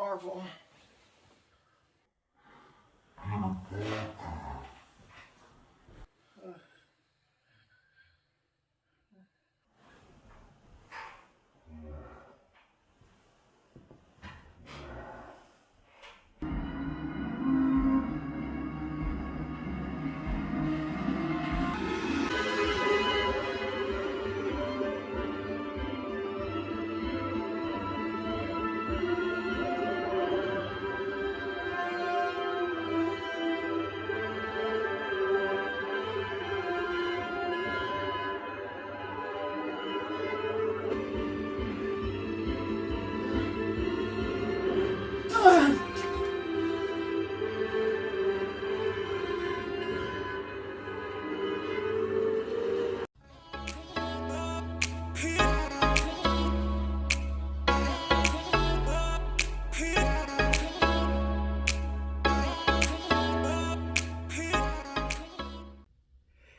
Marvel.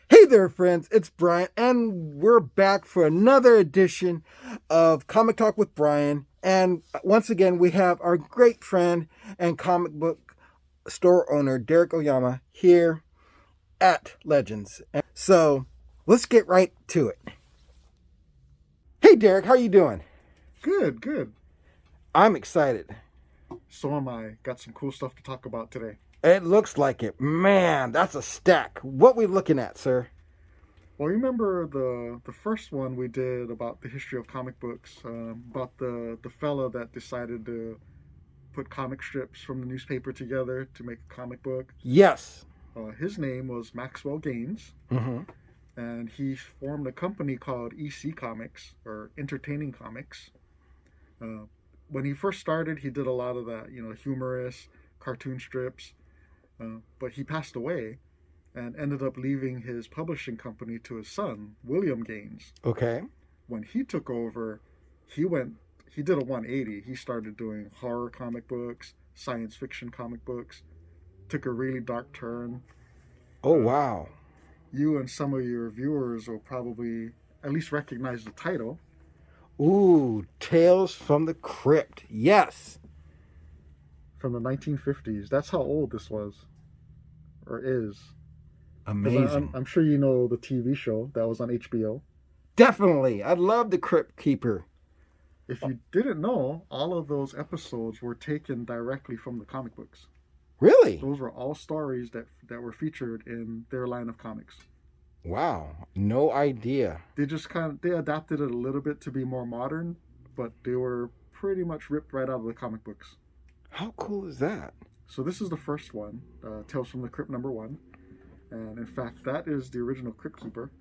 Hey there, friends, it's Bryan, and we're back for another edition of Comic Talk with Bryan. And once again, we have our great friend and comic book store owner, Darrick Oyama, here at Legends. So let's get right to it. Hey, Darrick, how you doing? Good, good. I'm excited. So am I. Got some cool stuff to talk about today. It looks like it. Man, that's a stack. What we looking at, sir? Well, you remember the first one we did about the history of comic books, about the fella that decided to put comic strips from the newspaper together to make a comic book? Yes. His name was Maxwell Gaines, and he formed a company called EC Comics, or Entertaining Comics. When he first started, he did a lot of that, humorous cartoon strips, but he passed away and ended up leaving his publishing company to his son, William Gaines. Okay. When he took over, he did a 180. He started doing horror comic books, science fiction comic books, took a really dark turn. Oh, wow. You and some of your viewers will probably at least recognize the title. Ooh, Tales from the Crypt. Yes. From the 1950s. That's how old this was. Or is. Amazing. I'm sure you know the TV show that was on HBO. Definitely. I love the Crypt Keeper. If you didn't know, all of those episodes were taken directly from the comic books. Really? Those were all stories that were featured in their line of comics. Wow. No idea. They just they adapted it a little bit to be more modern, but they were pretty much ripped right out of the comic books. How cool is that? So this is the first one, Tales from the Crypt #1. And in fact, that is the original Crypt Keeper.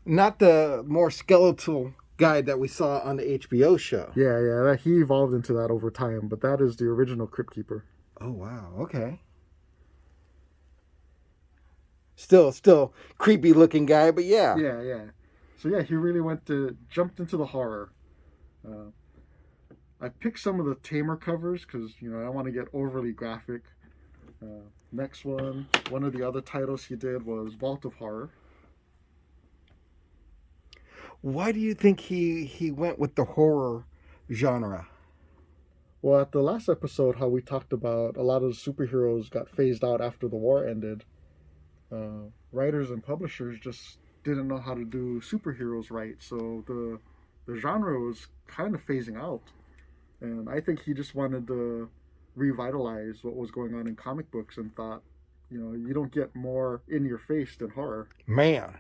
Not the more skeletal guy that we saw on the HBO show. Yeah, he evolved into that over time, but that is the original Crypt Keeper. Oh, wow. Okay. Still creepy looking guy, but yeah. Yeah. So yeah, he really jumped into the horror. I picked some of the tamer covers because, I don't want to get overly graphic. Next one of the other titles he did was Vault of Horror. Why do you think he went with the horror genre? Well, at the last episode, how we talked about a lot of the superheroes got phased out after the war ended. Writers and publishers just didn't know how to do superheroes right, so the genre was kind of phasing out. And I think he just wanted to revitalize what was going on in comic books and thought, you don't get more in your face than horror. Man.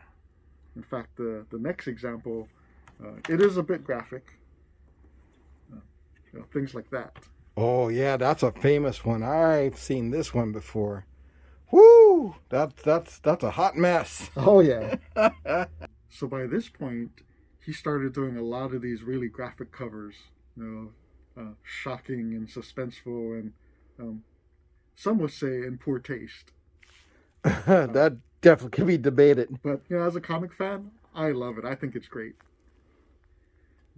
In fact, the next example, it is a bit graphic. Things like that. Oh, yeah, that's a famous one. I've seen this one before. Woo! That's a hot mess. Oh, yeah. So by this point, he started doing a lot of these really graphic covers, shocking and suspenseful, and some would say in poor taste. That definitely can be debated. But, as a comic fan, I love it. I think it's great.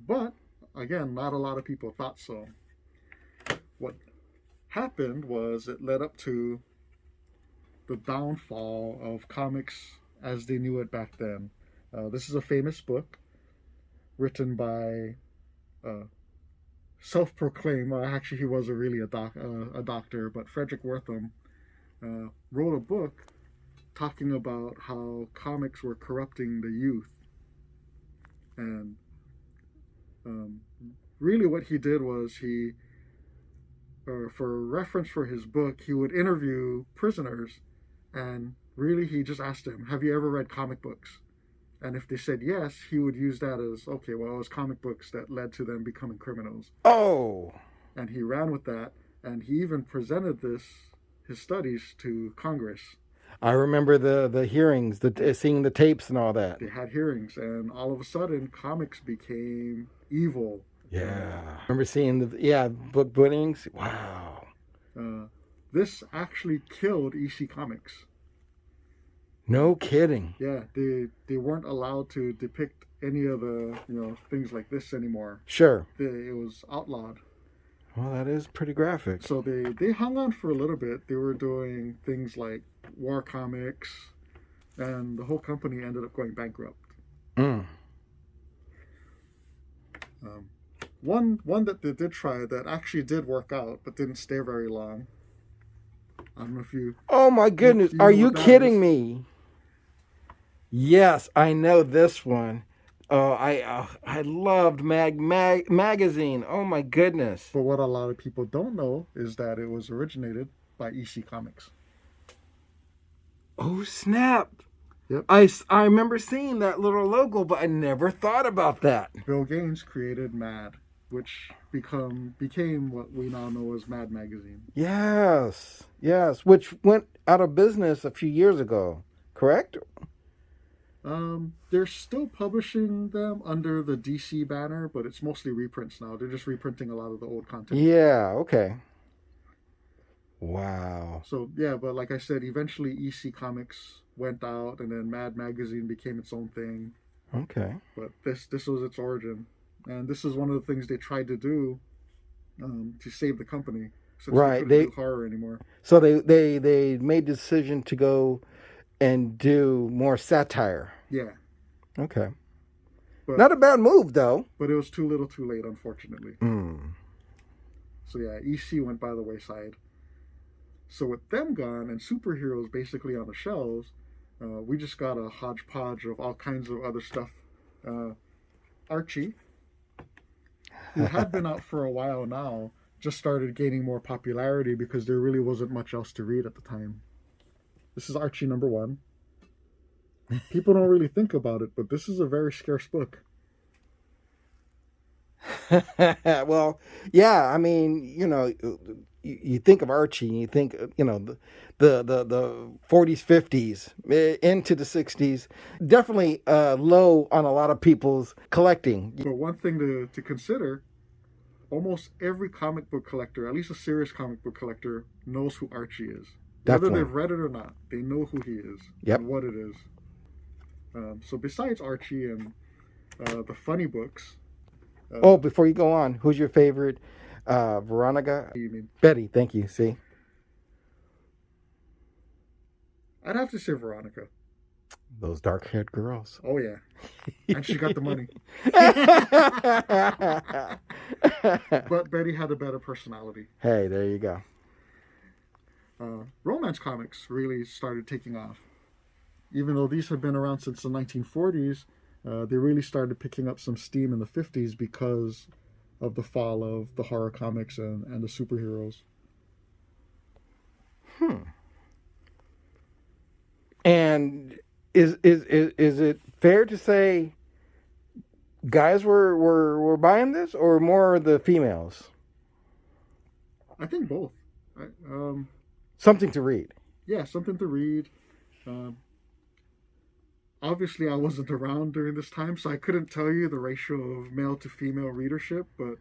But, again, not a lot of people thought so. What happened was it led up to the downfall of comics as they knew it back then. This is a famous book written by self-proclaimed, well, actually he wasn't really a doctor, but Frederick Wertham wrote a book talking about how comics were corrupting the youth. And really what he did was for reference for his book, he would interview prisoners, and really he just asked them, have you ever read comic books? And if they said yes, he would use that as, okay, well, it was comic books that led to them becoming criminals. Oh. And he ran with that, and he even presented his studies to Congress. I remember the hearings, seeing the tapes and all that. They had hearings, and all of a sudden, comics became evil. Yeah. I remember seeing book bunnings. Wow. This actually killed EC Comics. No kidding. Yeah, they weren't allowed to depict any of the things like this anymore. Sure. It was outlawed. Well, that is pretty graphic. So they hung on for a little bit. They were doing things like war comics, and the whole company ended up going bankrupt. One that they did try that actually did work out, but didn't stay very long. I don't know if you... Oh my goodness, are you kidding me? Yes, I know this one. Oh, I loved Magma Magazine. Oh my goodness. But what a lot of people don't know is that it was originated by EC Comics. Oh snap. Yep. I remember seeing that little logo, but I never thought about that. Bill Gaines created Mad, which became what we now know as Mad Magazine. Yes, which went out of business a few years ago, correct? They're still publishing them under the DC banner, but it's mostly reprints now. They're just reprinting a lot of the old content. Yeah, okay. Wow. So, yeah, but like I said, eventually EC Comics went out, and then Mad Magazine became its own thing. Okay. But this was its origin. And this is one of the things they tried to do to save the company. Since right. They couldn't do horror anymore. So they made the decision to go and do more satire. Yeah. Okay. But, not a bad move, though. But it was too little too late, unfortunately. Mm. So yeah, EC went by the wayside. So with them gone and superheroes basically on the shelves, we just got a hodgepodge of all kinds of other stuff. Archie, who had been out for a while now, just started gaining more popularity because there really wasn't much else to read at the time. This is Archie #1. People don't really think about it, but this is a very scarce book. Well, yeah, I mean, you think of Archie, and you think, the 40s, 50s, into the 60s. Definitely low on a lot of people's collecting. But one thing to consider, almost every comic book collector, at least a serious comic book collector, knows who Archie is. Whether they've read it or not, they know who he is and what it is. So besides Archie and the funny books... before you go on, who's your favorite? Veronica? You mean? Betty, thank you. See? I'd have to say Veronica. Those dark-haired girls. Oh, yeah. And she got the money. But Betty had a better personality. Hey, there you go. Romance comics really started taking off. Even though these have been around since the 1940s, they really started picking up some steam in the 50s because of the fall of the horror comics and the superheroes. And is it fair to say guys were buying this, or more the females? I think both. Something to read. Yeah, something to read. Obviously, I wasn't around during this time, so I couldn't tell you the ratio of male to female readership, but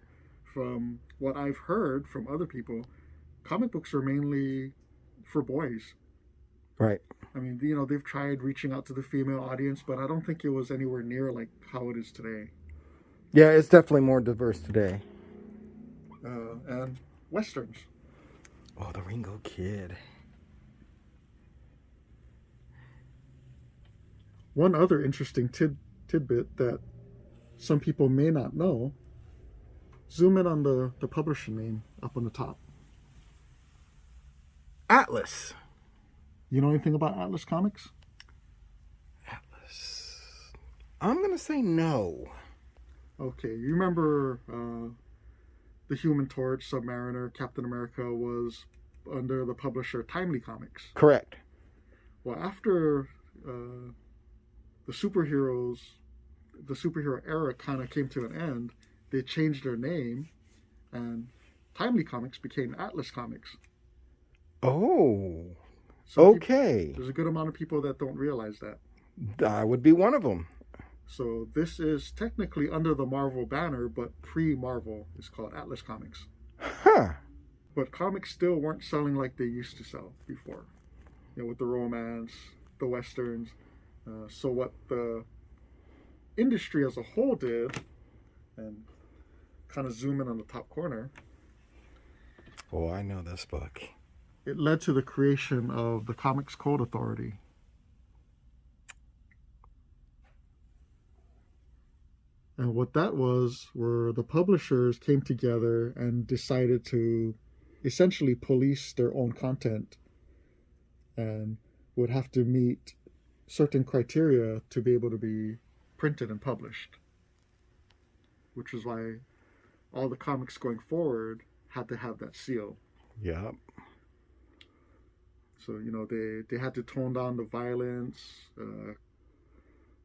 from what I've heard from other people, comic books are mainly for boys. Right. I mean, they've tried reaching out to the female audience, but I don't think it was anywhere near like how it is today. Yeah, it's definitely more diverse today. And Westerns. Oh, the Ringo Kid. One other interesting tidbit that some people may not know, Zoom in on the publisher name up on the top. Atlas. You know anything about Atlas Comics? Atlas. I'm going to say no. Okay, you remember the Human Torch, Submariner, Captain America was under the publisher Timely Comics. Correct. Well, after the superhero era kind of came to an end, they changed their name, and Timely Comics became Atlas Comics. Oh, So okay. there's a good amount of people that don't realize that. I would be one of them. So this is technically under the Marvel banner, but pre-Marvel. It's called Atlas Comics. Huh. But comics still weren't selling like they used to sell before. You know, with the romance, the westerns. So what the industry as a whole did, and kind of zoom in on the top corner. Oh, I know this book. It led to the creation of the Comics Code Authority. And what that was, were the publishers came together and decided to essentially police their own content and would have to meet certain criteria to be able to be printed and published. Which is why all the comics going forward had to have that seal. Yep. So, you know, they had to tone down the violence.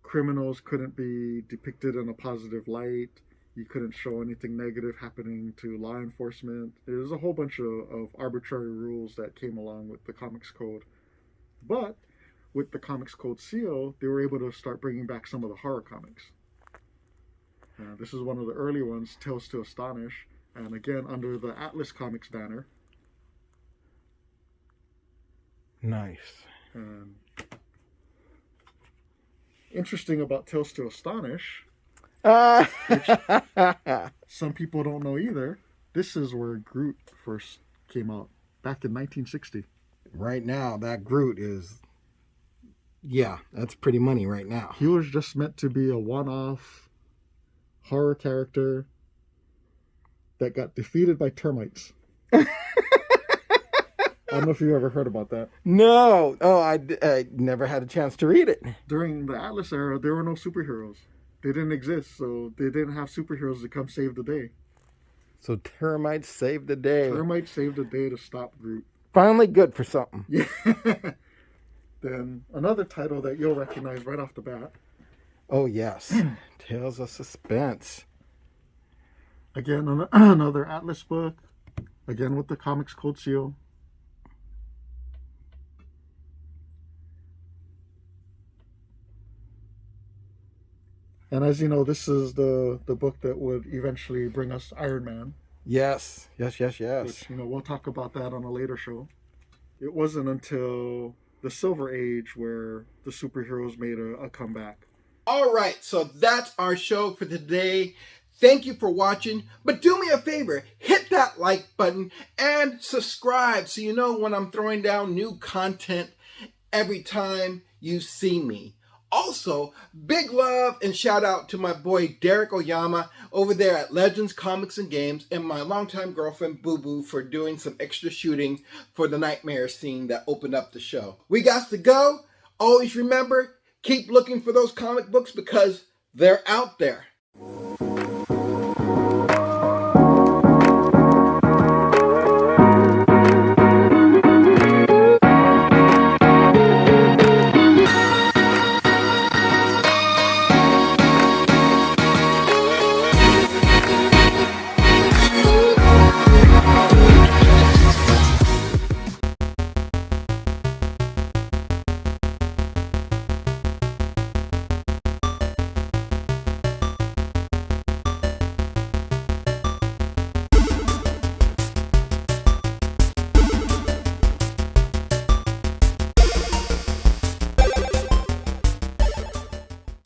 Criminals couldn't be depicted in a positive light. You couldn't show anything negative happening to law enforcement. There's a whole bunch of arbitrary rules that came along with the Comics Code. But with the Comics Code seal, they were able to start bringing back some of the horror comics. This is one of the early ones, Tales to Astonish, and again under the Atlas Comics banner. Nice. Interesting about Tales to Astonish, Uh, which some people don't know either, this is where Groot first came out, back in 1960. right now, that Groot is... Yeah, that's pretty money right now. He was just meant to be a one-off horror character that got defeated by termites. I don't know if you ever heard about that. No. Oh, I never had a chance to read it. During the Atlas era, there were no superheroes. They didn't exist, so they didn't have superheroes to come save the day. So termites saved the day. Termites saved the day to stop Groot. Finally good for something. Yeah. Then another title that you'll recognize right off the bat. Oh, yes. Tales of Suspense. Again, another Atlas book. Again with the Comics Code seal. And as you know, this is the book that would eventually bring us Iron Man. Yes. Yes. Which, you know, we'll talk about that on a later show. It wasn't until the Silver Age where the superheroes made a comeback. All right. So that's our show for today. Thank you for watching. But do me a favor. Hit that like button and subscribe so you know when I'm throwing down new content every time you see me. Also, big love and shout out to my boy Darrick Oyama over there at Legends Comics and Games, and my longtime girlfriend Boo Boo for doing some extra shooting for the nightmare scene that opened up the show. We got to go. Always remember, keep looking for those comic books because they're out there.